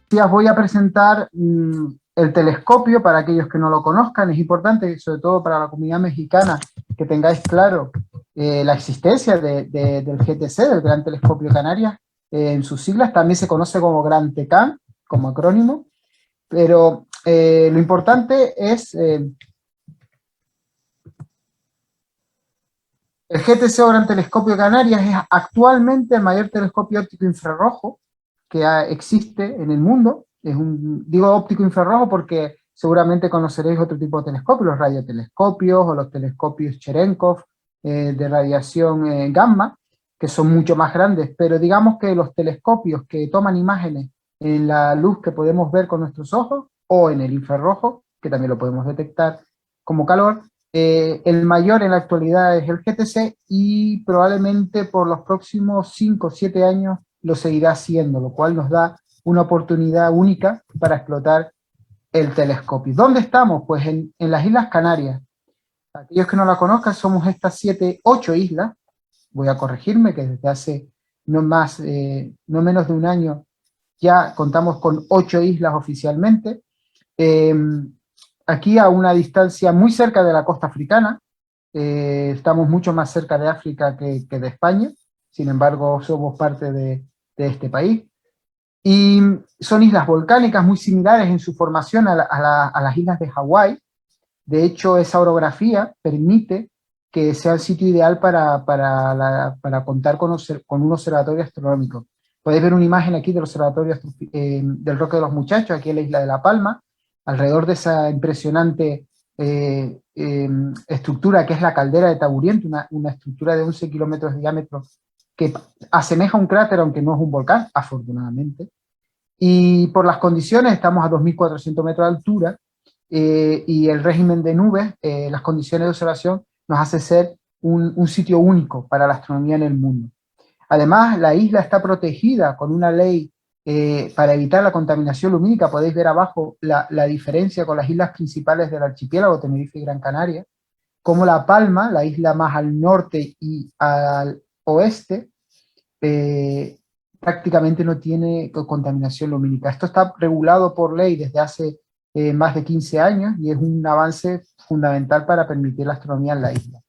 Os voy a presentar el telescopio para aquellos que no lo conozcan. Es importante, sobre todo para la comunidad mexicana, que tengáis claro la existencia del GTC, del Gran Telescopio Canarias. En sus siglas también se conoce como Gran TECAN, como acrónimo, pero lo importante es el GTC o Gran Telescopio Canarias es actualmente el mayor telescopio óptico infrarrojo que existe en el mundo. Digo óptico infrarrojo porque seguramente conoceréis otro tipo de telescopios, los radiotelescopios o los telescopios Cherenkov de radiación gamma, que son mucho más grandes, pero digamos que los telescopios que toman imágenes en la luz que podemos ver con nuestros ojos o en el infrarrojo, que también lo podemos detectar como calor, el mayor en la actualidad es el GTC y probablemente por los próximos 5 o 7 años lo seguirá siendo, lo cual nos da una oportunidad única para explotar el telescopio. ¿Dónde estamos? Pues en las Islas Canarias. Aquellos que no la conozcan, somos estas 7, 8 islas. Voy a corregirme que desde hace no menos de un año ya contamos con 8 islas oficialmente. Eh, Aquí a una distancia muy cerca de la costa africana, estamos mucho más cerca de África que de España, sin embargo somos parte de este país. Y son islas volcánicas muy similares en su formación a las islas de Hawái. De hecho, esa orografía permite que sea el sitio ideal para contar con un observatorio astronómico. Podéis ver una imagen aquí del observatorio del Roque de los Muchachos, aquí en la isla de La Palma, alrededor de esa impresionante estructura que es la caldera de Taburiente, una estructura de 11 kilómetros de diámetro que asemeja un cráter, aunque no es un volcán, afortunadamente. Y por las condiciones, estamos a 2.400 metros de altura, y el régimen de nubes, las condiciones de observación, nos hace ser un sitio único para la astronomía en el mundo. Además, la isla está protegida con una ley para evitar la contaminación lumínica. Podéis ver abajo la diferencia con las islas principales del archipiélago, Tenerife y Gran Canaria, como La Palma, la isla más al norte y al oeste, eh, prácticamente no tiene contaminación lumínica. Esto está regulado por ley desde hace más de 15 años y es un avance fundamental para permitir la astronomía en la isla.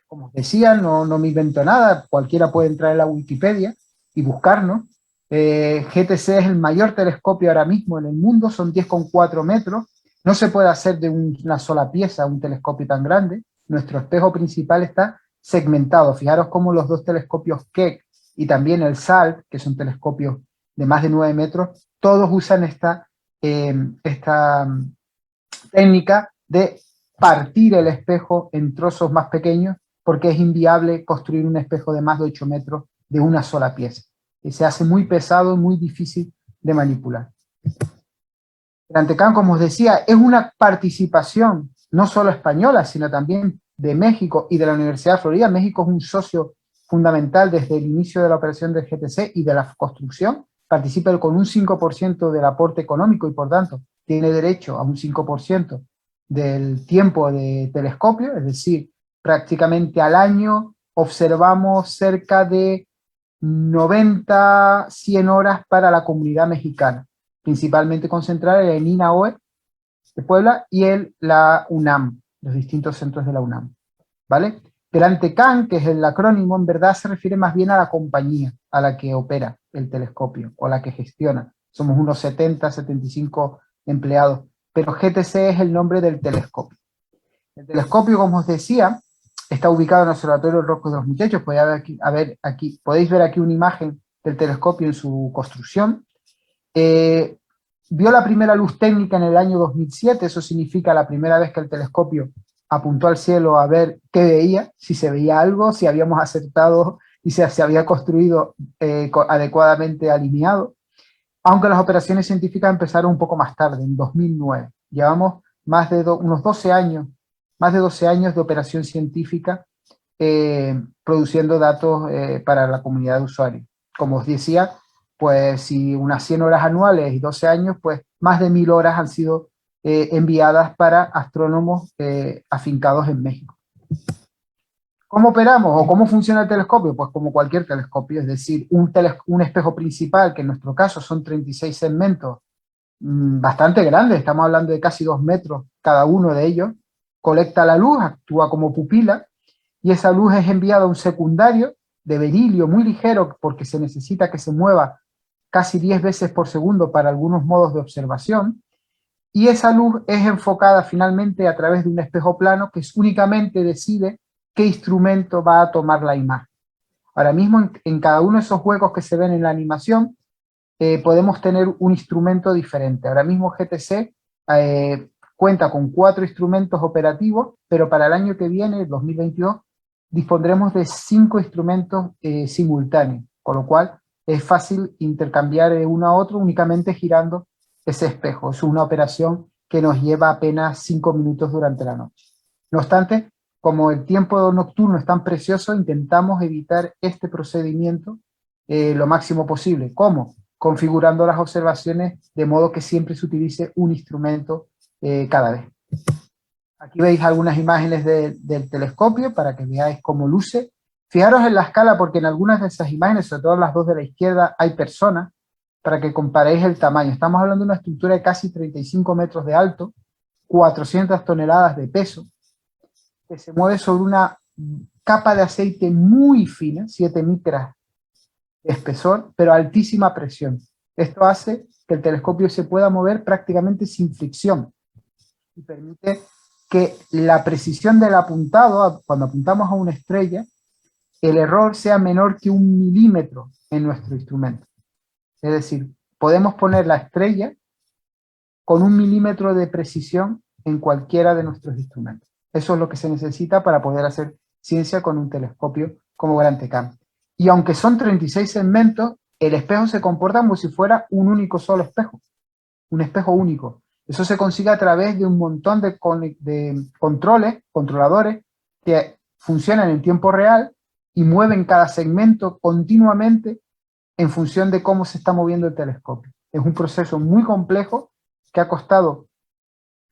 Como os decía, no me invento nada, cualquiera puede entrar en la Wikipedia y buscarnos. GTC es el mayor telescopio ahora mismo en el mundo, son 10,4 metros. No se puede hacer de una sola pieza un telescopio tan grande. Nuestro espejo principal está segmentado. Fijaros cómo los dos telescopios Keck y también el SALT, que son telescopios de más de 9 metros, todos usan esta técnica de partir el espejo en trozos más pequeños porque es inviable construir un espejo de más de 8 metros de una sola pieza. Y se hace muy pesado y muy difícil de manipular. El Antecam, como os decía, es una participación no solo española, sino también de México y de la Universidad de Florida. México es un socio fundamental desde el inicio de la operación del GTC y de la construcción. Participa con un 5% del aporte económico y por tanto tiene derecho a un 5% del tiempo de telescopio, es decir, prácticamente al año observamos cerca de 90, 100 horas para la comunidad mexicana, principalmente concentrada en el INAOE de Puebla y la UNAM, los distintos centros de la UNAM, ¿vale? Gran TECAN, que es el acrónimo, en verdad se refiere más bien a la compañía a la que opera el telescopio o la que gestiona. Somos unos 70, 75 empleados, pero GTC es el nombre del telescopio. El telescopio, como os decía, está ubicado en el Observatorio del Roque de los Muchachos. Podéis ver aquí una imagen del telescopio en su construcción. Vio la primera luz técnica en el año 2007, eso significa la primera vez que el telescopio apuntó al cielo a ver qué veía, si se veía algo, si habíamos acertado y se había construido adecuadamente alineado, aunque las operaciones científicas empezaron un poco más tarde, en 2009. Llevamos unos 12 años, más de 12 años de operación científica produciendo datos para la comunidad de usuarios. Como os decía, pues si unas 100 horas anuales y 12 años, pues más de 1000 horas han sido enviadas para astrónomos afincados en México. ¿Cómo operamos o cómo funciona el telescopio? Pues como cualquier telescopio, es decir, un espejo principal, que en nuestro caso son 36 segmentos bastante grandes, estamos hablando de casi 2 metros cada uno de ellos, colecta la luz, actúa como pupila, y esa luz es enviada a un secundario de berilio muy ligero, porque se necesita que se mueva casi 10 veces por segundo para algunos modos de observación, y esa luz es enfocada finalmente a través de un espejo plano que únicamente decide qué instrumento va a tomar la imagen. Ahora mismo en cada uno de esos huecos que se ven en la animación, podemos tener un instrumento diferente. Ahora mismo GTC cuenta con 4 instrumentos operativos, pero para el año que viene, 2022, dispondremos de 5 instrumentos simultáneos, con lo cual es fácil intercambiar de uno a otro únicamente girando ese espejo. Es una operación que nos lleva apenas 5 minutos durante la noche. No obstante, como el tiempo nocturno es tan precioso, intentamos evitar este procedimiento lo máximo posible. ¿Cómo? Configurando las observaciones de modo que siempre se utilice un instrumento cada vez. Aquí veis algunas imágenes del telescopio para que veáis cómo luce. Fijaros en la escala porque en algunas de esas imágenes, sobre todo en las dos de la izquierda, hay personas, para que comparéis el tamaño. Estamos hablando de una estructura de casi 35 metros de alto, 400 toneladas de peso, que se mueve sobre una capa de aceite muy fina, 7 micras de espesor, pero a altísima presión. Esto hace que el telescopio se pueda mover prácticamente sin fricción y permite que la precisión del apuntado, cuando apuntamos a una estrella, el error sea menor que 1 milímetro en nuestro instrumento. Es decir, podemos poner la estrella con 1 milímetro de precisión en cualquiera de nuestros instrumentos. Eso es lo que se necesita para poder hacer ciencia con un telescopio como Gran Tecan. Y aunque son 36 segmentos, el espejo se comporta como si fuera un único solo espejo, un espejo único. Eso se consigue a través de un montón de controladores, que funcionan en tiempo real y mueven cada segmento continuamente en función de cómo se está moviendo el telescopio. Es un proceso muy complejo que ha costado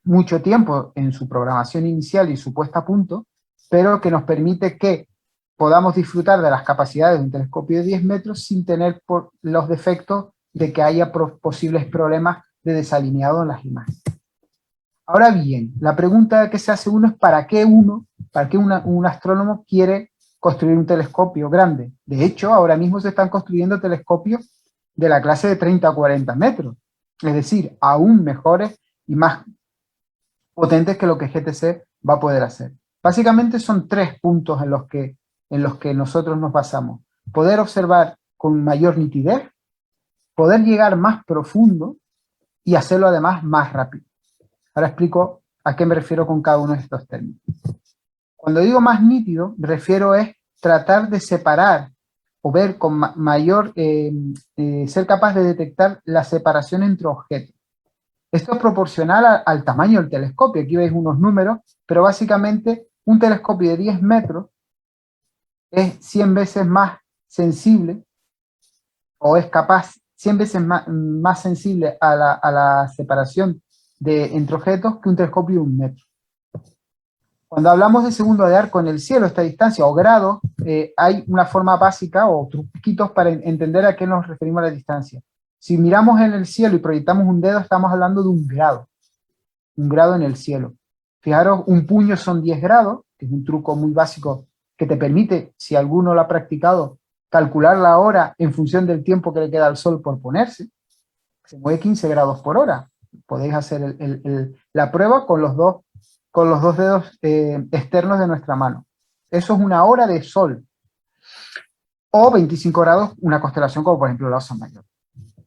mucho tiempo en su programación inicial y su puesta a punto, pero que nos permite que podamos disfrutar de las capacidades de un telescopio de 10 metros sin tener los defectos de que haya posibles problemas de desalineado en las imágenes. Ahora bien, la pregunta que se hace uno es ¿para qué un astrónomo quiere construir un telescopio grande? De hecho, ahora mismo se están construyendo telescopios de la clase de 30 a 40 metros, es decir, aún mejores y más potentes que lo que GTC va a poder hacer. Básicamente son 3 puntos en los que nosotros nos basamos. Poder observar con mayor nitidez, poder llegar más profundo y hacerlo además más rápido. Ahora explico a qué me refiero con cada uno de estos términos. Cuando digo más nítido, me refiero es tratar de separar o ver con mayor, ser capaz de detectar la separación entre objetos. Esto es proporcional al tamaño del telescopio. Aquí veis unos números, pero básicamente un telescopio de 10 metros es 100 veces más sensible, o es capaz 100 veces más sensible a la separación entre objetos que un telescopio de 1 metro. Cuando hablamos de segundo de arco en el cielo, esta distancia o grado, hay una forma básica o truquitos para entender a qué nos referimos a la distancia. Si miramos en el cielo y proyectamos un dedo, estamos hablando de un grado en el cielo. Fijaros, un puño son 10 grados, que es un truco muy básico que te permite, si alguno lo ha practicado, calcular la hora en función del tiempo que le queda al sol por ponerse. Se mueve 15 grados por hora. Podéis hacer la prueba con los dos dedos externos de nuestra mano. Eso es una hora de sol. O 25 grados, una constelación como por ejemplo la Osa Mayor.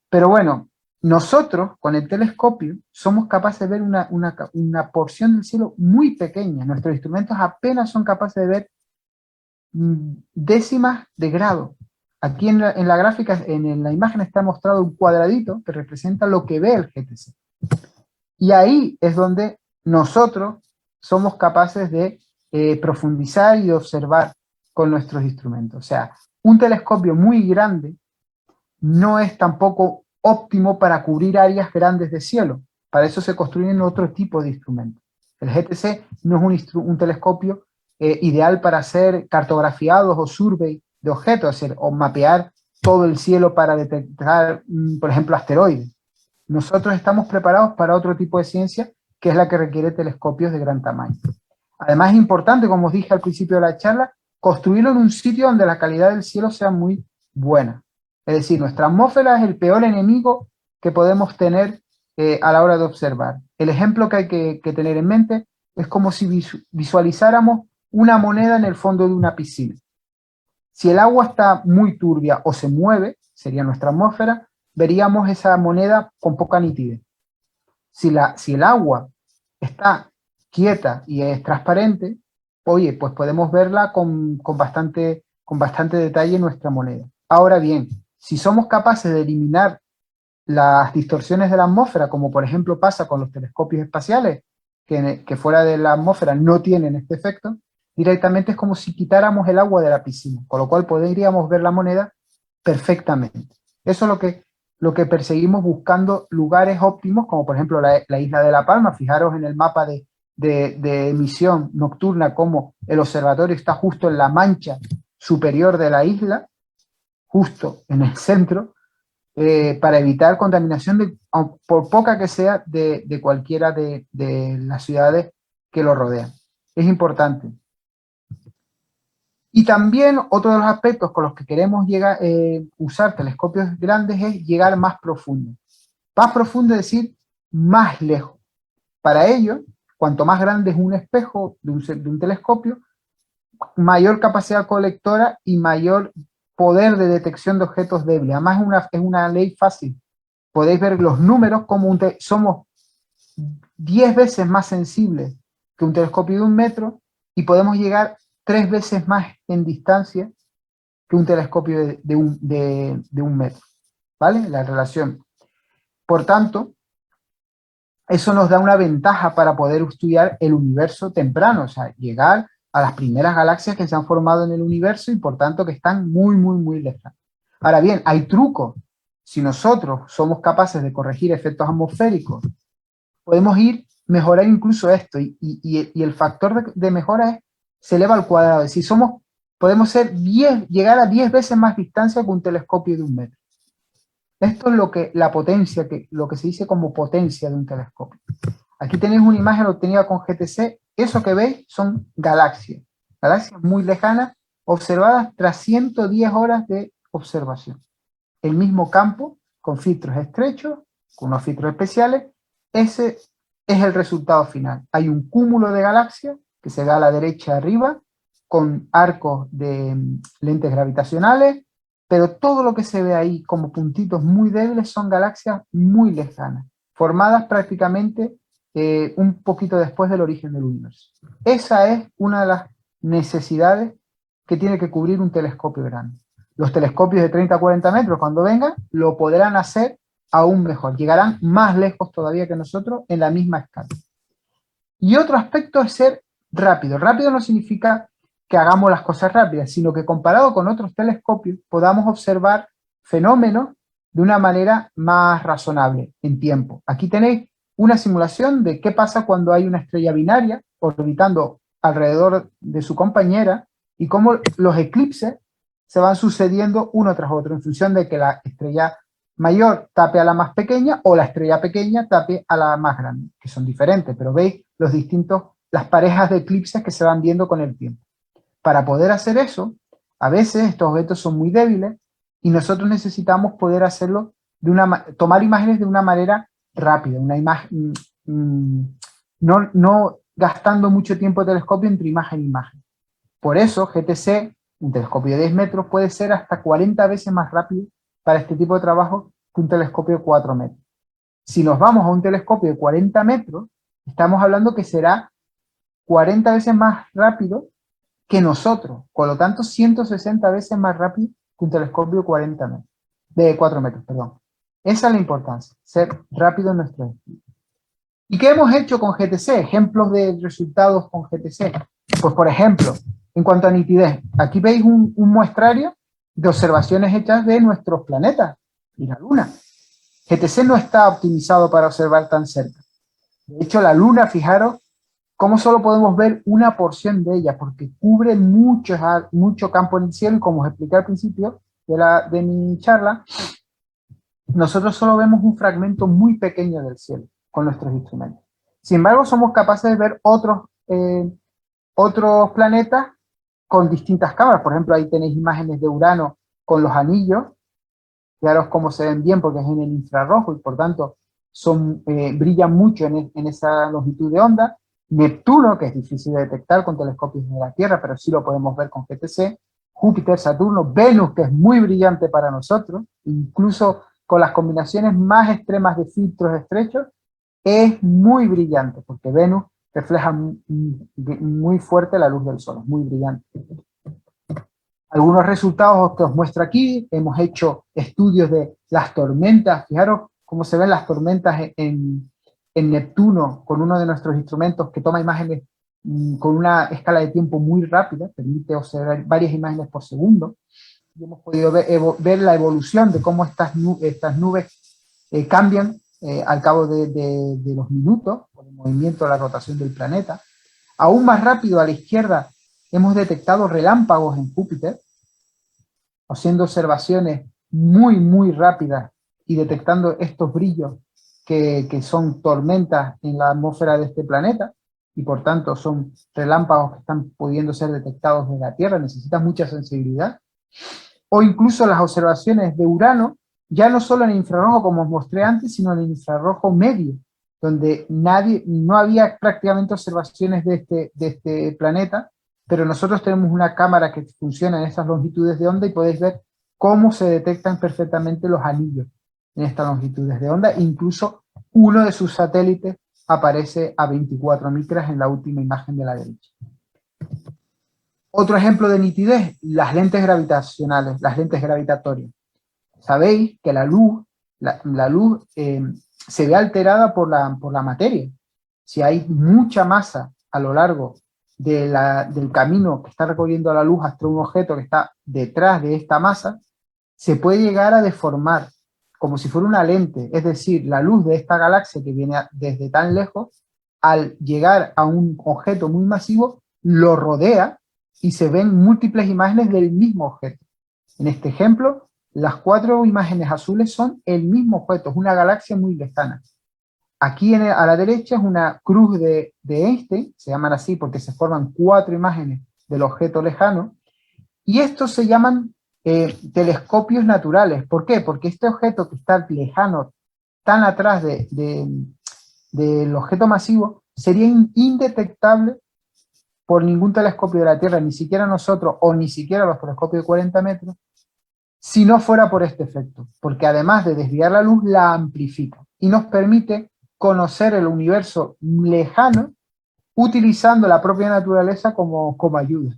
Pero bueno, nosotros con el telescopio somos capaces de ver una porción del cielo muy pequeña. Nuestros instrumentos apenas son capaces de ver décimas de grado. Aquí en la gráfica, en la imagen está mostrado un cuadradito que representa lo que ve el GTC. Y ahí es donde nosotros somos capaces de profundizar y de observar con nuestros instrumentos. O sea, un telescopio muy grande no es tampoco óptimo para cubrir áreas grandes de cielo. Para eso se construyen otro tipo de instrumentos. El GTC no es un telescopio ideal para hacer cartografiados o survey de objetos, o mapear todo el cielo para detectar, por ejemplo, asteroides. nosotros estamos preparados para otro tipo de ciencia, que es la que requiere telescopios de gran tamaño. Además es importante, como os dije al principio de la charla, construirlo en un sitio donde la calidad del cielo sea muy buena. Es decir, nuestra atmósfera es el peor enemigo que podemos tener a la hora de observar. El ejemplo que hay que tener en mente es como si visualizáramos una moneda en el fondo de una piscina. Si el agua está muy turbia o se mueve, sería nuestra atmósfera, veríamos esa moneda con poca nitidez. Si el agua está quieta y es transparente, oye, pues podemos verla con bastante detalle en nuestra moneda. Ahora bien, si somos capaces de eliminar las distorsiones de la atmósfera, como por ejemplo pasa con los telescopios espaciales, que fuera de la atmósfera no tienen este efecto, directamente es como si quitáramos el agua de la piscina, con lo cual podríamos ver la moneda perfectamente. Eso es lo que perseguimos buscando lugares óptimos, como por ejemplo la isla de La Palma. Fijaros en el mapa de emisión nocturna, como el observatorio está justo en la mancha superior de la isla, justo en el centro, para evitar contaminación, por poca que sea, de cualquiera de las ciudades que lo rodean. Es importante. Y también otro de los aspectos con los que queremos llegar, usar telescopios grandes es llegar más profundo. Más profundo es decir, más lejos. Para ello, cuanto más grande es un espejo de un telescopio, mayor capacidad colectora y mayor poder de detección de objetos débiles. Además es una ley fácil. Podéis ver los números como somos 10 veces más sensibles que un telescopio de 1 metro y podemos llegar 3 veces más en distancia que un telescopio de 1 metro. ¿Vale? La relación. Por tanto, eso nos da una ventaja para poder estudiar el universo temprano, o sea, llegar a las primeras galaxias que se han formado en el universo y por tanto que están muy, muy, muy lejanas. Ahora bien, hay trucos. Si nosotros somos capaces de corregir efectos atmosféricos, podemos mejorar incluso esto y el factor de mejora se eleva al cuadrado. Es decir, podemos llegar a 10 veces más distancia que un telescopio de 1 metro. Esto es lo que se dice como potencia de un telescopio. Aquí tenéis una imagen obtenida con GTC. Eso que veis son galaxias muy lejanas, observadas tras 110 horas de observación. El mismo campo, con filtros estrechos, con unos filtros especiales. Ese es el resultado final. Hay un cúmulo de galaxias que se ve a la derecha arriba, con arcos de lentes gravitacionales, pero todo lo que se ve ahí como puntitos muy débiles son galaxias muy lejanas, formadas prácticamente un poquito después del origen del universo. Esa es una de las necesidades que tiene que cubrir un telescopio grande. Los telescopios de 30 a 40 metros, cuando vengan, lo podrán hacer aún mejor. Llegarán más lejos todavía que nosotros en la misma escala. Y otro aspecto es ser rápido. Rápido no significa que hagamos las cosas rápidas, sino que comparado con otros telescopios podamos observar fenómenos de una manera más razonable en tiempo. Aquí tenéis una simulación de qué pasa cuando hay una estrella binaria orbitando alrededor de su compañera y cómo los eclipses se van sucediendo uno tras otro en función de que la estrella mayor tape a la más pequeña o la estrella pequeña tape a la más grande, que son diferentes, pero veis las parejas de eclipses que se van viendo con el tiempo. Para poder hacer eso, a veces estos objetos son muy débiles y nosotros necesitamos poder hacerlo tomar imágenes de una manera rápida, una imagen, no gastando mucho tiempo de telescopio entre imagen e imagen. Por eso GTC, un telescopio de 10 metros, puede ser hasta 40 veces más rápido para este tipo de trabajo que un telescopio de 4 metros. Si nos vamos a un telescopio de 40 metros, estamos hablando que será 40 veces más rápido que nosotros, por lo tanto 160 veces más rápido que un telescopio de 4 metros. Esa es la importancia, ser rápido en nuestro estudio. ¿Y qué hemos hecho con GTC? Ejemplos de resultados con GTC. Pues por ejemplo, en cuanto a nitidez, aquí veis un muestrario de observaciones hechas de nuestros planetas y la Luna. GTC no está optimizado para observar tan cerca. De hecho, la Luna, fijaros, cómo solo podemos ver una porción de ella, porque cubre mucho campo en el cielo, y como os expliqué al principio de mi charla, nosotros solo vemos un fragmento muy pequeño del cielo con nuestros instrumentos. Sin embargo, somos capaces de ver otros planetas con distintas cámaras. Por ejemplo, ahí tenéis imágenes de Urano con los anillos. Fijaros cómo se ven bien porque es en el infrarrojo y por tanto brillan mucho en esa longitud de onda. Neptuno, que es difícil de detectar con telescopios de la Tierra, pero sí lo podemos ver con GTC. Júpiter, Saturno, Venus, que es muy brillante para nosotros, incluso con las combinaciones más extremas de filtros estrechos, es muy brillante, porque Venus refleja muy fuerte la luz del Sol, es muy brillante. Algunos resultados que os muestro aquí, hemos hecho estudios de las tormentas, fijaros cómo se ven las tormentas en Neptuno con uno de nuestros instrumentos que toma imágenes con una escala de tiempo muy rápida, permite observar varias imágenes por segundo, y hemos podido ver la evolución de cómo estas nubes cambian al cabo de los minutos, por el movimiento de la rotación del planeta. Aún más rápido a la izquierda hemos detectado relámpagos en Júpiter, haciendo observaciones muy rápidas y detectando estos brillos que son tormentas en la atmósfera de este planeta, y por tanto son relámpagos que están pudiendo ser detectados desde la Tierra, necesitan mucha sensibilidad. O incluso las observaciones de Urano, ya no solo en el infrarrojo como os mostré antes, sino en el infrarrojo medio, donde no había prácticamente observaciones de este planeta, pero nosotros tenemos una cámara que funciona en estas longitudes de onda y podéis ver cómo se detectan perfectamente los anillos en estas longitudes de onda. Incluso uno de sus satélites aparece a 24 micras en la última imagen de la derecha. Otro ejemplo de nitidez, las lentes gravitacionales, las lentes gravitatorias. Sabéis que la luz se ve alterada por la materia. Si hay mucha masa a lo largo del camino que está recorriendo la luz hasta un objeto que está detrás de esta masa, se puede llegar a deformar como si fuera una lente. Es decir, la luz de esta galaxia que viene desde tan lejos, al llegar a un objeto muy masivo, lo rodea y se ven múltiples imágenes del mismo objeto. En este ejemplo, las 4 imágenes azules son el mismo objeto, es una galaxia muy lejana. Aquí a la derecha es una cruz de Einstein, se llaman así porque se forman 4 imágenes del objeto lejano, y estos se llaman telescopios naturales. ¿Por qué? Porque este objeto que está lejano, tan atrás del objeto masivo, sería indetectable por ningún telescopio de la Tierra, ni siquiera nosotros, o ni siquiera los telescopios de 40 metros, si no fuera por este efecto, porque además de desviar la luz, la amplifica y nos permite conocer el universo lejano utilizando la propia naturaleza como ayuda.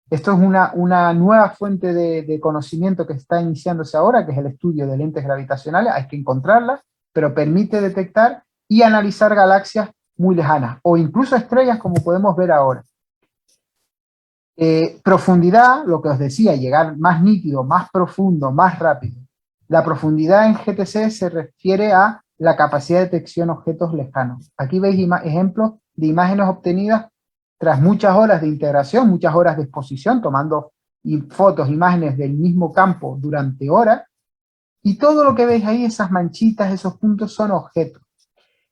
Esto es una nueva fuente de conocimiento que está iniciándose ahora, que es el estudio de lentes gravitacionales. Hay que encontrarlas, pero permite detectar y analizar galaxias muy lejanas, o incluso estrellas como podemos ver ahora. Profundidad, lo que os decía, llegar más nítido, más profundo, más rápido. La profundidad en GTC se refiere a la capacidad de detección de objetos lejanos. Aquí veis ejemplos de imágenes obtenidas tras muchas horas de integración, muchas horas de exposición, tomando fotos, imágenes del mismo campo durante horas, y todo lo que veis ahí, esas manchitas, esos puntos, son objetos.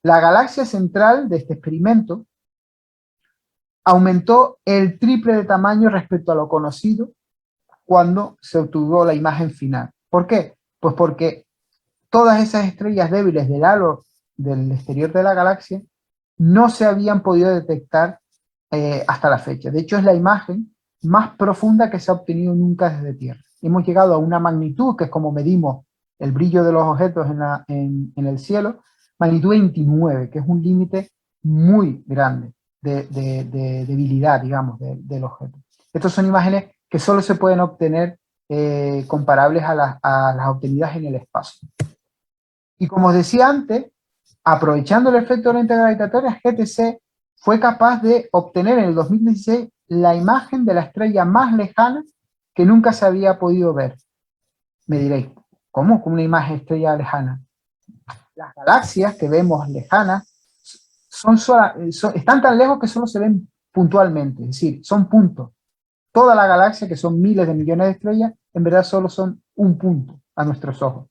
La galaxia central de este experimento aumentó el triple de tamaño respecto a lo conocido cuando se obtuvo la imagen final. ¿Por qué? Pues porque todas esas estrellas débiles del halo del exterior de la galaxia no se habían podido detectar hasta la fecha. De hecho, es la imagen más profunda que se ha obtenido nunca desde Tierra. Hemos llegado a una magnitud, que es como medimos el brillo de los objetos en el cielo, magnitud 29, que es un límite muy grande de debilidad, digamos, del objeto. Estas son imágenes que solo se pueden obtener comparables a las obtenidas en el espacio. Y como os decía antes, aprovechando el efecto de la lente gravitatoria, GTC fue capaz de obtener en el 2016 la imagen de la estrella más lejana que nunca se había podido ver. Me diréis, ¿cómo con una imagen de estrella lejana? Las galaxias que vemos lejanas están tan lejos que solo se ven puntualmente, es decir, son puntos. Toda la galaxia, que son miles de millones de estrellas, en verdad solo son un punto a nuestros ojos.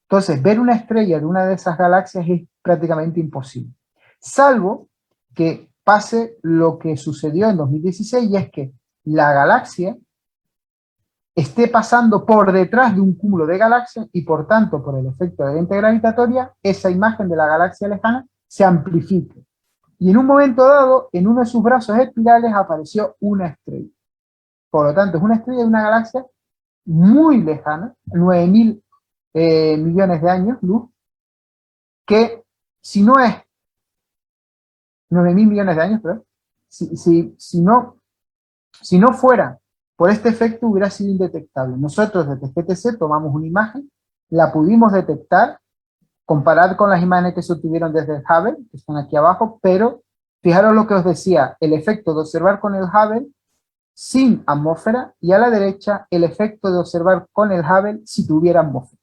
Entonces, ver una estrella de una de esas galaxias es prácticamente imposible, salvo que pase lo que sucedió en 2016, y es que la galaxia esté pasando por detrás de un cúmulo de galaxias y por tanto, por el efecto de lente gravitatoria, esa imagen de la galaxia lejana se amplifique. Y en un momento dado, en uno de sus brazos espirales apareció una estrella. Por lo tanto, es una estrella de una galaxia muy lejana, 9.000 millones de años luz, que si no es 9.000 millones de años, pero si no fuera por este efecto hubiera sido indetectable. Nosotros desde GTC tomamos una imagen, la pudimos detectar, comparar con las imágenes que se obtuvieron desde el Hubble, que están aquí abajo, pero fijaros lo que os decía, el efecto de observar con el Hubble sin atmósfera, y a la derecha el efecto de observar con el Hubble si tuviera atmósfera.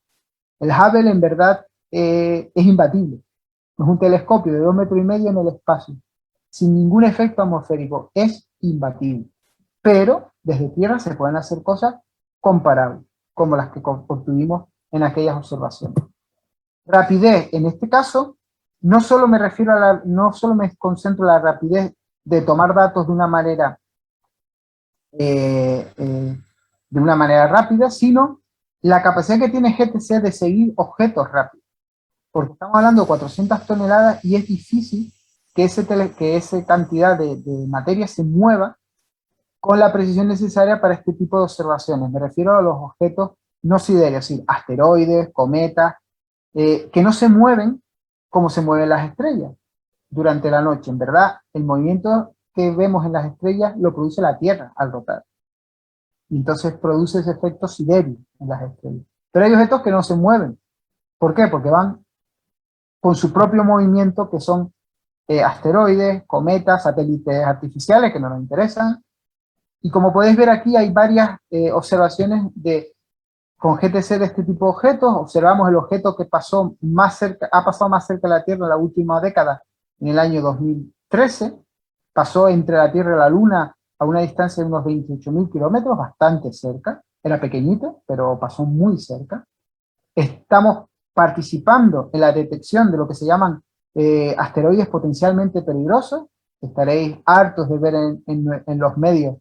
El Hubble en verdad es imbatible, es un telescopio de 2,5 metros en el espacio, sin ningún efecto atmosférico, es imbatible. Pero desde Tierra se pueden hacer cosas comparables, como las que obtuvimos en aquellas observaciones. Rapidez, en este caso, no solo me concentro en la rapidez de tomar datos de una manera rápida, sino la capacidad que tiene GTC de seguir objetos rápidos. Porque estamos hablando de 400 toneladas y es difícil que esa cantidad de materia se mueva con la precisión necesaria para este tipo de observaciones. Me refiero a los objetos no sidereos, es decir, asteroides, cometas, que no se mueven como se mueven las estrellas durante la noche. En verdad, el movimiento que vemos en las estrellas lo produce la Tierra al rotar. Y entonces produce ese efecto siderio en las estrellas. Pero hay objetos que no se mueven. ¿Por qué? Porque van con su propio movimiento, que son asteroides, cometas, satélites artificiales que no nos interesan. Y como podéis ver aquí, hay varias observaciones con GTC de este tipo de objetos. Observamos el objeto que ha pasado más cerca de la Tierra en la última década, en el año 2013. Pasó entre la Tierra y la Luna a una distancia de unos 28.000 kilómetros, bastante cerca. Era pequeñito, pero pasó muy cerca. Estamos participando en la detección de lo que se llaman asteroides potencialmente peligrosos. Estaréis hartos de ver en los medios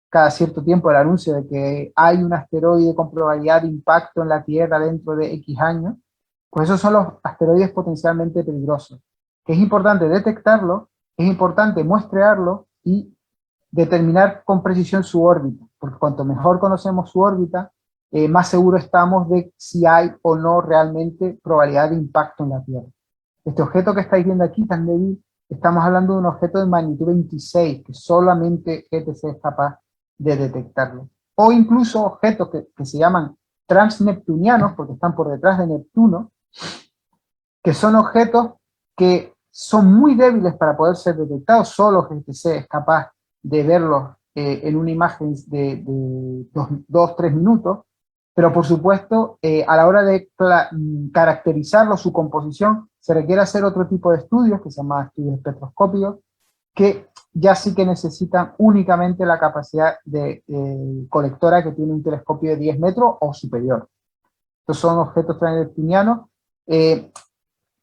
cada cierto tiempo el anuncio de que hay un asteroide con probabilidad de impacto en la Tierra dentro de X años. Pues esos son los asteroides potencialmente peligrosos. Que es importante detectarlo, es importante muestrearlo y determinar con precisión su órbita, porque cuanto mejor conocemos su órbita, más seguros estamos de si hay o no realmente probabilidad de impacto en la Tierra. Este objeto que estáis viendo aquí, tan débil, estamos hablando de un objeto de magnitud 26, que solamente GTC es capaz de detectarlo. O incluso objetos que se llaman transneptunianos, porque están por detrás de Neptuno, que son objetos que son muy débiles para poder ser detectados, solo GTC es capaz de verlos en una imagen de 2-3 minutos, pero por supuesto a la hora de caracterizarlo, su composición, se requiere hacer otro tipo de estudios, que se llaman estudios espectroscópicos, que ya sí que necesitan únicamente la capacidad de colectora que tiene un telescopio de 10 metros o superior. Estos son objetos transneptunianos.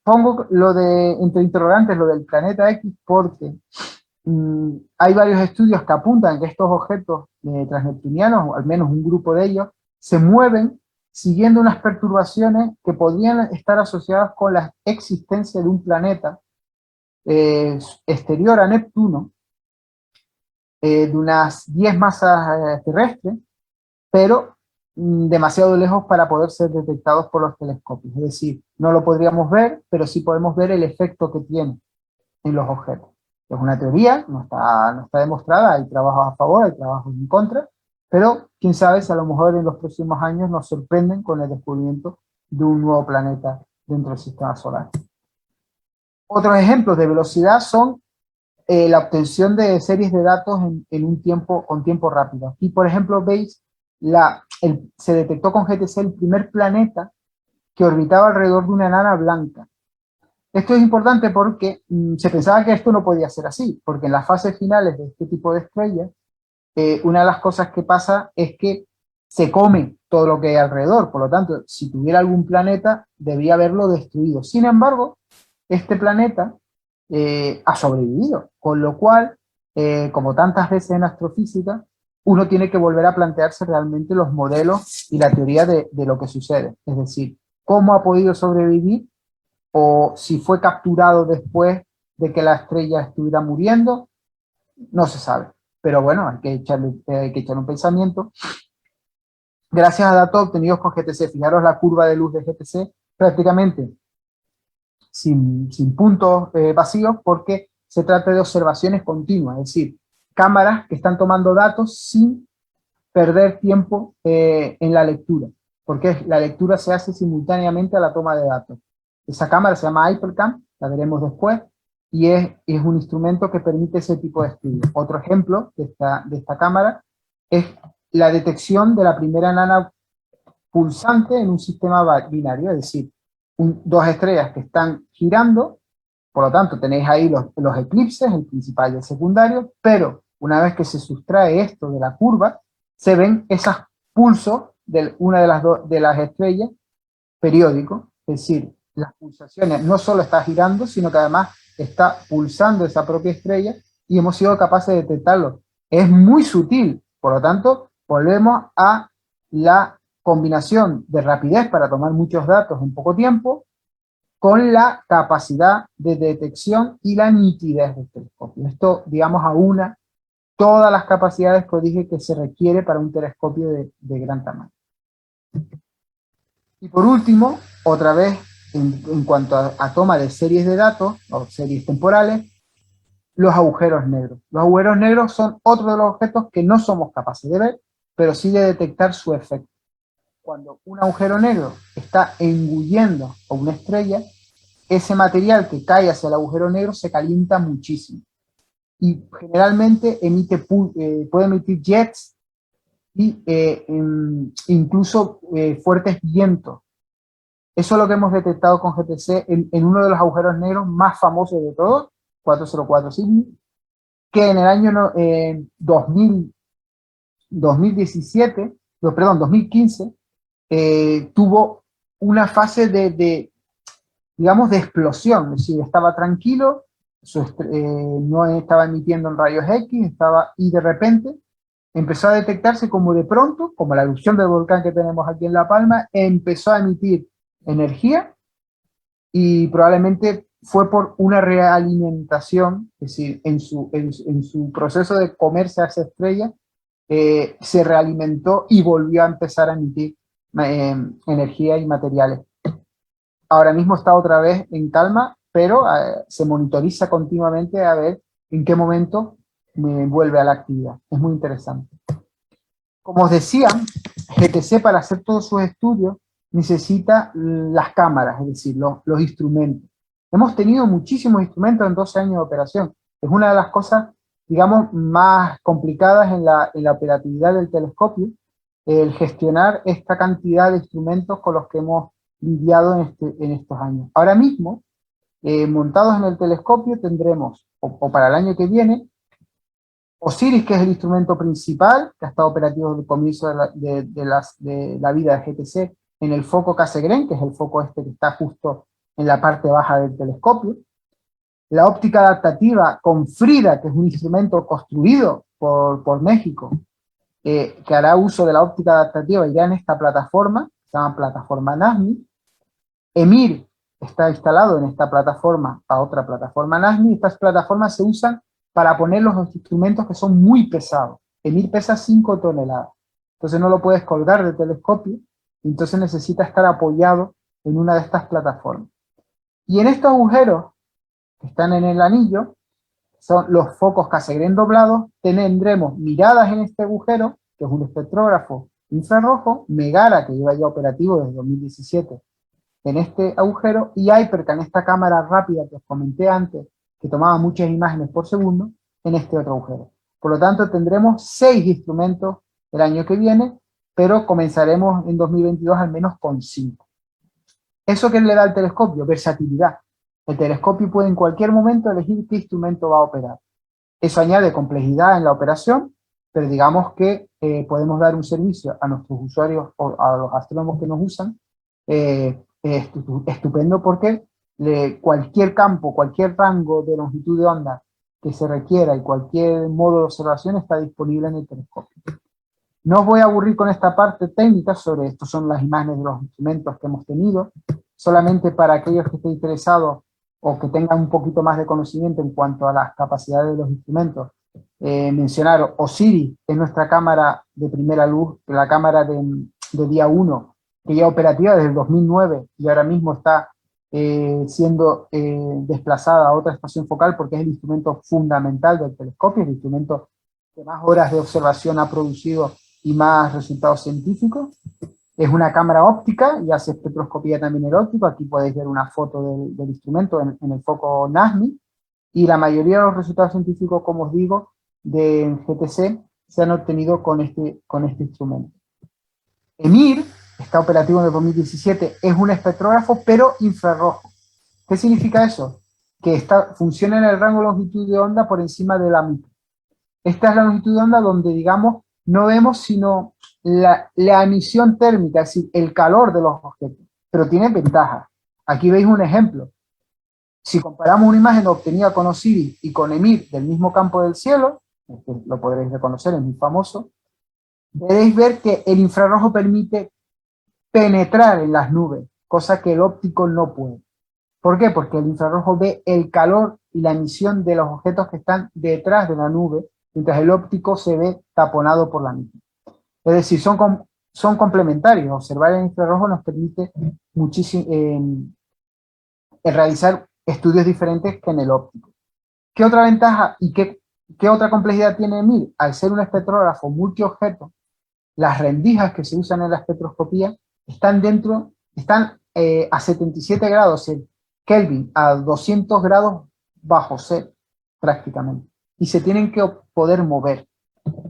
Pongo lo de, entre interrogantes, lo del planeta X, porque hay varios estudios que apuntan que estos objetos transneptunianos, o al menos un grupo de ellos, se mueven siguiendo unas perturbaciones que podrían estar asociadas con la existencia de un planeta exterior a Neptuno, de unas 10 masas terrestres, pero demasiado lejos para poder ser detectados por los telescopios. Es decir, no lo podríamos ver, pero sí podemos ver el efecto que tiene en los objetos. Es una teoría, no está demostrada, hay trabajos a favor, hay trabajos en contra, pero quién sabe si a lo mejor en los próximos años nos sorprenden con el descubrimiento de un nuevo planeta dentro del sistema solar. Otros ejemplos de velocidad son la obtención de series de datos con tiempo rápido. Aquí, por ejemplo, veis, se detectó con GTC el primer planeta que orbitaba alrededor de una enana blanca. Esto es importante porque se pensaba que esto no podía ser así, porque en las fases finales de este tipo de estrellas, una de las cosas que pasa es que se come todo lo que hay alrededor, por lo tanto, si tuviera algún planeta, debía haberlo destruido. Sin embargo, este planeta ha sobrevivido, con lo cual, como tantas veces en astrofísica, uno tiene que volver a plantearse realmente los modelos y la teoría de lo que sucede, es decir, cómo ha podido sobrevivir o si fue capturado después de que la estrella estuviera muriendo, no se sabe. Pero bueno, hay que echarle un pensamiento. Gracias a datos obtenidos con GTC, fijaros la curva de luz de GTC, prácticamente sin puntos vacíos, porque se trata de observaciones continuas, es decir, cámaras que están tomando datos sin perder tiempo en la lectura, porque la lectura se hace simultáneamente a la toma de datos. Esa cámara se llama Hypercam, la veremos después, y es un instrumento que permite ese tipo de estudio. Otro ejemplo de esta cámara es la detección de la primera enana pulsante en un sistema binario, es decir, dos estrellas que están girando, por lo tanto tenéis ahí los eclipses, el principal y el secundario, pero una vez que se sustrae esto de la curva, se ven esos pulsos de una de las estrellas periódicos, es decir, las pulsaciones no solo está girando, sino que además está pulsando esa propia estrella y hemos sido capaces de detectarlo. Es muy sutil, por lo tanto, volvemos a la combinación de rapidez para tomar muchos datos en poco tiempo con la capacidad de detección y la nitidez del telescopio. Esto, digamos, aúna todas las capacidades que os dije que se requiere para un telescopio de gran tamaño. Y por último, otra vez, en cuanto a toma de series de datos, o series temporales, los agujeros negros. Los agujeros negros son otro de los objetos que no somos capaces de ver, pero sí de detectar su efecto. Cuando un agujero negro está engullendo a una estrella, ese material que cae hacia el agujero negro se calienta muchísimo. Y generalmente puede emitir jets y incluso fuertes vientos. Eso es lo que hemos detectado con GTC en uno de los agujeros negros más famosos de todos, 404 Cygni, que en el año 2015, tuvo una fase digamos, de explosión, es decir, estaba tranquilo, no estaba emitiendo en rayos X, y de repente empezó a detectarse como de pronto, como la erupción del volcán que tenemos aquí en La Palma, empezó a emitir energía y probablemente fue por una realimentación, es decir, en su proceso de comerse a esa estrella, se realimentó y volvió a empezar a emitir energía y materiales. Ahora mismo está otra vez en calma, pero se monitoriza continuamente a ver en qué momento me vuelve a la actividad. Es muy interesante. Como os decía, GTC para hacer todos sus estudios necesita las cámaras, es decir, los instrumentos. Hemos tenido muchísimos instrumentos en 12 años de operación. Es una de las cosas, digamos, más complicadas en la operatividad del telescopio, el gestionar esta cantidad de instrumentos con los que hemos lidiado en estos años. Ahora mismo, montados en el telescopio, tendremos, o para el año que viene, Osiris, que es el instrumento principal, que ha estado operativo desde el comienzo de la vida de GTC, en el foco Cassegrain, que es el foco este que está justo en la parte baja del telescopio. La óptica adaptativa con Frida, que es un instrumento construido por México, que hará uso de la óptica adaptativa ya en esta plataforma, se llama plataforma NASMI. EMIR está instalado en esta plataforma a otra plataforma NASMI. Estas plataformas se usan para poner los instrumentos que son muy pesados. EMIR pesa 5 toneladas, entonces no lo puedes colgar del telescopio, entonces necesita estar apoyado en una de estas plataformas. Y en estos agujeros que están en el anillo, son los focos Cassegrain doblados, tendremos miradas en este agujero, que es un espectrógrafo infrarrojo, Megara, que lleva ya operativo desde 2017 en este agujero, y Hypercam, esta cámara rápida que os comenté antes, que tomaba muchas imágenes por segundo, en este otro agujero. Por lo tanto, tendremos 6 instrumentos el año que viene, pero comenzaremos en 2022 al menos con 5. ¿Eso qué le da al telescopio? Versatilidad. El telescopio puede en cualquier momento elegir qué instrumento va a operar. Eso añade complejidad en la operación, pero digamos que podemos dar un servicio a nuestros usuarios o a los astrónomos que nos usan, estupendo porque cualquier campo, cualquier rango de longitud de onda que se requiera y cualquier modo de observación está disponible en el telescopio. No os voy a aburrir con esta parte técnica sobre esto, son las imágenes de los instrumentos que hemos tenido, solamente para aquellos que estén interesados o que tengan un poquito más de conocimiento en cuanto a las capacidades de los instrumentos. Mencionar OSIRIS, es nuestra cámara de primera luz, la cámara de día 1, que ya operativa desde el 2009 y ahora mismo está siendo desplazada a otra estación focal porque es el instrumento fundamental del telescopio, el instrumento que más horas de observación ha producido y más resultados científicos. Es una cámara óptica y hace espectroscopía también el óptico. Aquí podéis ver una foto del instrumento en el foco NASMI. Y la mayoría de los resultados científicos, como os digo, de GTC se han obtenido con este instrumento. EMIR, está operativo en el 2017, es un espectrógrafo pero infrarrojo. ¿Qué significa eso? Que funciona en el rango de longitud de onda por encima de la micro. Esta es la longitud de onda donde, digamos, no vemos sino la emisión térmica, es decir, el calor de los objetos, pero tiene ventajas. Aquí veis un ejemplo. Si comparamos una imagen obtenida con OSIRIS y con EMIR del mismo campo del cielo, que lo podréis reconocer, es muy famoso, podéis ver que el infrarrojo permite penetrar en las nubes, cosa que el óptico no puede. ¿Por qué? Porque el infrarrojo ve el calor y la emisión de los objetos que están detrás de la nube, mientras el óptico se ve taponado por la misma. Es decir, son complementarios. Observar el infrarrojo nos permite muchísimo realizar estudios diferentes que en el óptico. ¿Qué otra ventaja y qué otra complejidad tiene EMIR? Al ser un espectrógrafo multiobjeto, las rendijas que se usan en la espectroscopía están a 77 grados Kelvin, a 200 grados bajo cero, prácticamente. Y se tienen que poder mover,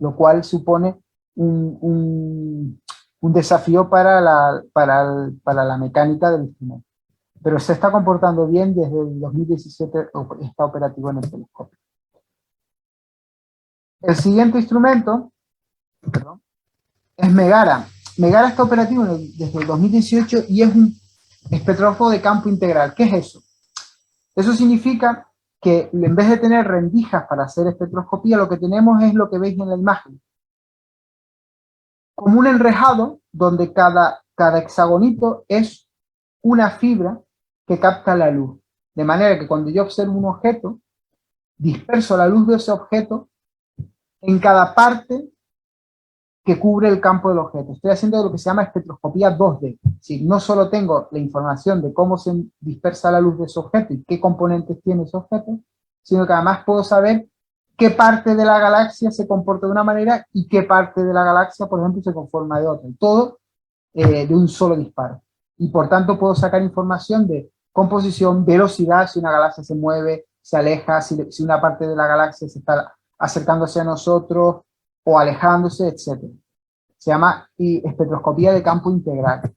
lo cual supone un desafío para la mecánica del instrumento. Pero se está comportando bien desde el 2017, está operativo en el telescopio. El siguiente instrumento, perdón, es Megara. Megara está operativo desde el 2018 y es un espectrógrafo de campo integral. ¿Qué es eso? Eso significa que en vez de tener rendijas para hacer espectroscopía, lo que tenemos es lo que veis en la imagen. Como un enrejado donde cada hexagonito es una fibra que capta la luz. De manera que cuando yo observo un objeto, disperso la luz de ese objeto en cada parte que cubre el campo del objeto. Estoy haciendo lo que se llama espectroscopía 2D. Es decir, no solo tengo la información de cómo se dispersa la luz de ese objeto y qué componentes tiene ese objeto, sino que además puedo saber qué parte de la galaxia se comporta de una manera y qué parte de la galaxia, por ejemplo, se conforma de otra. Y todo de un solo disparo. Y por tanto puedo sacar información de composición, velocidad, si una galaxia se mueve, se aleja, si una parte de la galaxia se está acercándose a nosotros o alejándose, etc. Se llama espectroscopía de campo integral.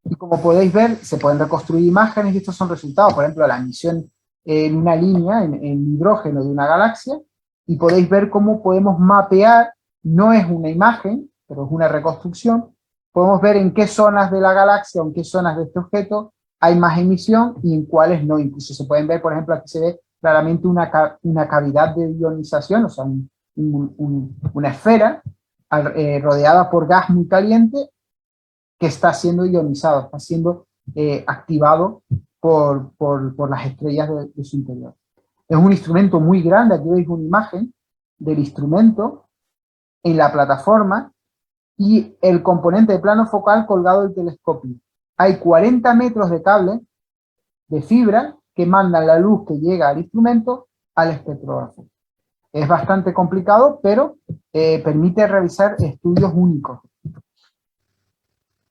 Y como podéis ver, se pueden reconstruir imágenes y estos son resultados, por ejemplo, la emisión en una línea, en hidrógeno de una galaxia, y podéis ver cómo podemos mapear, no es una imagen, pero es una reconstrucción, podemos ver en qué zonas de la galaxia o en qué zonas de este objeto hay más emisión y en cuáles no. Incluso se pueden ver, por ejemplo, aquí se ve claramente una cavidad de ionización, o sea, una esfera rodeada por gas muy caliente que está siendo ionizado, está siendo activado por las estrellas de su interior. Es un instrumento muy grande, aquí veis una imagen del instrumento en la plataforma y el componente de plano focal colgado del telescopio. Hay 40 metros de cable de fibra que mandan la luz que llega al instrumento al espectrógrafo. Es bastante complicado, pero permite realizar estudios únicos.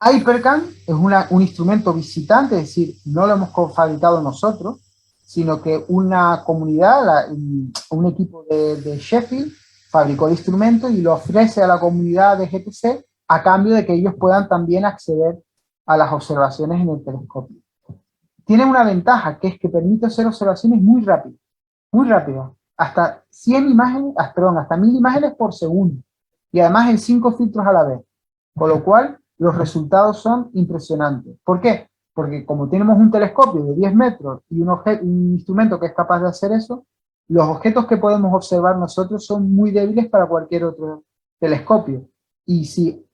Hypercam es un instrumento visitante, es decir, no lo hemos fabricado nosotros, sino que una comunidad, un equipo de Sheffield, fabricó el instrumento y lo ofrece a la comunidad de GTC a cambio de que ellos puedan también acceder a las observaciones en el telescopio. Tiene una ventaja, que es que permite hacer observaciones muy rápidas, hasta 100 imágenes, hasta 1000 imágenes por segundo. y además en 5 filtros a la vez, con lo cual los resultados son impresionantes. ¿Por qué? Porque como tenemos un telescopio de 10 metros y un instrumento que es capaz de hacer eso, los objetos que podemos observar nosotros son muy débiles para cualquier otro telescopio. Y si,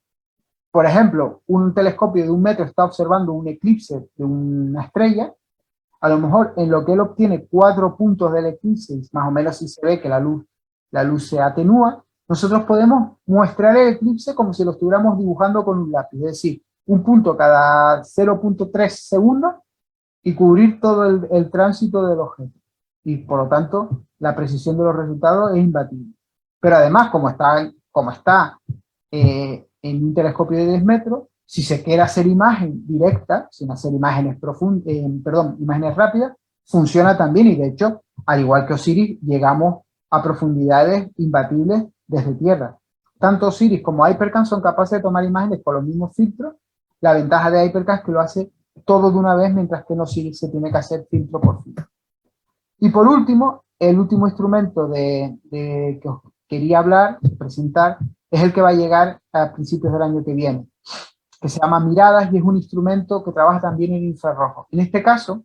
por ejemplo, un telescopio de 1 metro está observando un eclipse de una estrella, a lo mejor en lo que él obtiene 4 puntos del eclipse, más o menos si se ve que la luz se atenúa, nosotros podemos mostrar el eclipse como si lo estuviéramos dibujando con un lápiz, es decir, un punto cada 0.3 segundos y cubrir todo el tránsito del objeto. Y por lo tanto, la precisión de los resultados es imbatible. Pero además, como está en un telescopio de 10 metros, si se quiere hacer imagen directa, sin hacer imágenes imágenes rápidas, funciona también y de hecho, al igual que Osiris, llegamos a profundidades imbatibles desde Tierra. Tanto Osiris como Hypercam son capaces de tomar imágenes con los mismos filtros. La ventaja de Hypercam es que lo hace todo de una vez, mientras que en Osiris se tiene que hacer filtro por filtro. Y por último, el último instrumento que os quería presentar, es el que va a llegar a principios del año que viene, que se llama Miradas y es un instrumento que trabaja también en infrarrojo. En este caso,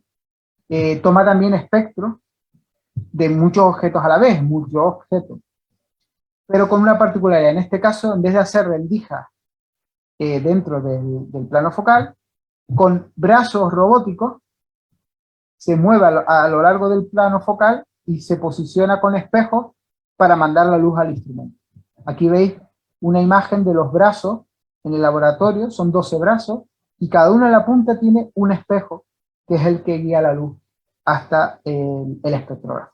toma también espectros de muchos objetos a la vez, pero con una particularidad. En este caso, en vez de hacer rendijas dentro del plano focal, con brazos robóticos, se mueve a lo largo del plano focal y se posiciona con espejos para mandar la luz al instrumento. Aquí veis una imagen de los brazos en el laboratorio, son 12 brazos, y cada uno en la punta tiene un espejo, que es el que guía la luz hasta el espectrógrafo.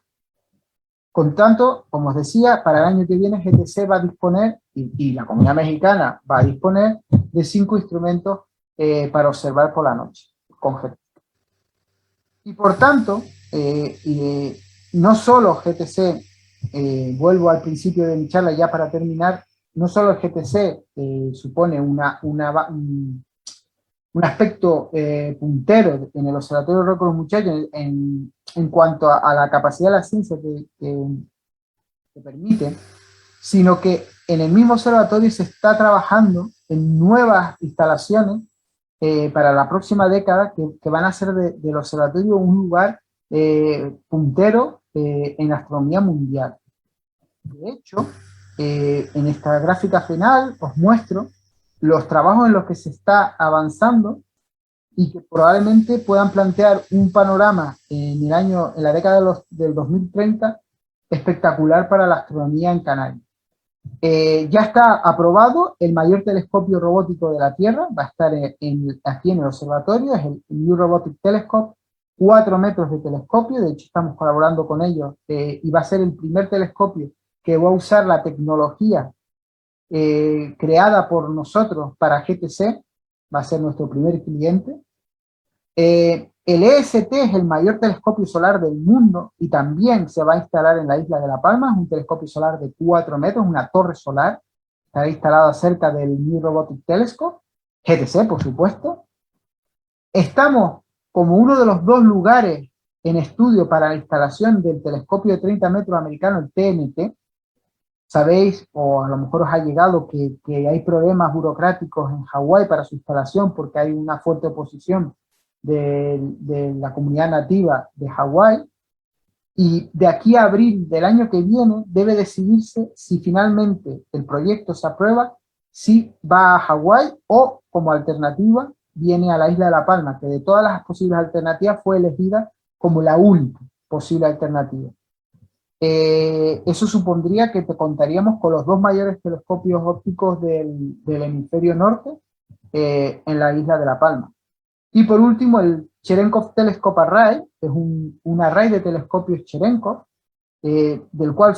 Con tanto, como os decía, para el año que viene GTC va a disponer, y la Comunidad Mexicana va a disponer, de 5 instrumentos para observar por la noche, con GTC. Y por tanto, no solo GTC, vuelvo al principio de mi charla ya para terminar, no solo el GTC supone un aspecto puntero en el Observatorio Rocco Los Muchachos en cuanto a la capacidad de la ciencia que permite, sino que en el mismo observatorio se está trabajando en nuevas instalaciones para la próxima década que van a hacer del observatorio un lugar puntero en astronomía mundial. De hecho, en esta gráfica final os muestro los trabajos en los que se está avanzando y que probablemente puedan plantear un panorama en la década del 2030 espectacular para la astronomía en Canarias. Ya está aprobado el mayor telescopio robótico de la Tierra, va a estar aquí en el observatorio, es el New Robotic Telescope, 4 metros de telescopio, de hecho estamos colaborando con ellos, y va a ser el primer telescopio que va a usar la tecnología creada por nosotros para GTC, va a ser nuestro primer cliente. El EST es el mayor telescopio solar del mundo y también se va a instalar en la isla de La Palma, es un telescopio solar de 4 metros, una torre solar, estará instalado cerca del New Robotic Telescope, GTC por supuesto. Estamos como uno de los 2 lugares en estudio para la instalación del telescopio de 30 metros americano, el TNT. Sabéis, o a lo mejor os ha llegado, que hay problemas burocráticos en Hawái para su instalación porque hay una fuerte oposición de la comunidad nativa de Hawái, y de aquí a abril del año que viene debe decidirse si finalmente el proyecto se aprueba, si va a Hawái o como alternativa viene a la isla de La Palma, que de todas las posibles alternativas fue elegida como la única posible alternativa. Eso supondría que te contaríamos con los 2 mayores telescopios ópticos del hemisferio norte en la isla de La Palma. Y por último, el Cherenkov Telescope Array, que es un array de telescopios Cherenkov, del cual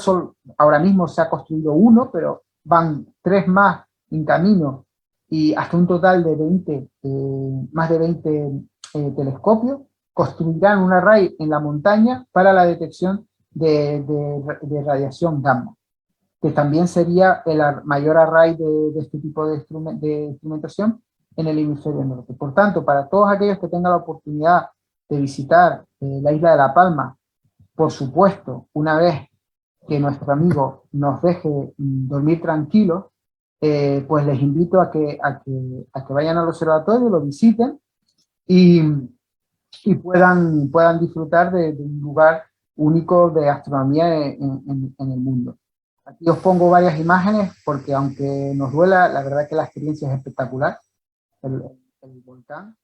ahora mismo se ha construido 1, pero van 3 más en camino, y hasta un total de más de 20 telescopios. Construirán un array en la montaña para la detección de radiación gamma, que también sería el mayor array de este tipo de instrumentación en el hemisferio norte. Por tanto, para todos aquellos que tengan la oportunidad de visitar la isla de La Palma, por supuesto, una vez que nuestro amigo nos deje dormir tranquilos, pues les invito a que vayan al observatorio, lo visiten y, y puedan disfrutar de un lugar único de astronomía en el mundo. Aquí os pongo varias imágenes porque aunque nos duela, la verdad que la experiencia es espectacular, el, el volcán,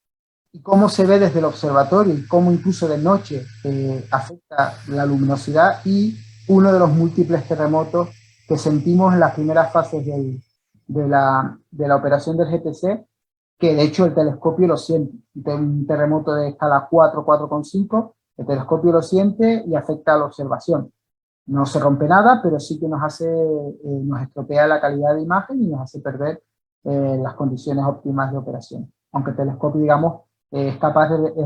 y cómo se ve desde el observatorio y cómo incluso de noche afecta la luminosidad y uno de los múltiples terremotos que sentimos en las primeras fases de la operación del GTC, que de hecho el telescopio lo siente. Un terremoto de escala 4, 4,5, el telescopio lo siente y afecta a la observación. No se rompe nada, pero sí que nos estropea la calidad de imagen y nos hace perder las condiciones óptimas de operación. Aunque el telescopio, digamos, es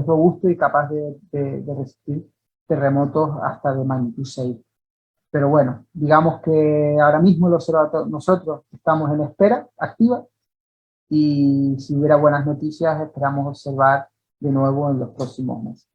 robusto y capaz de resistir terremotos hasta de magnitud 6. Pero bueno, digamos que ahora mismo nosotros estamos en espera activa y si hubiera buenas noticias esperamos observar de nuevo en los próximos meses.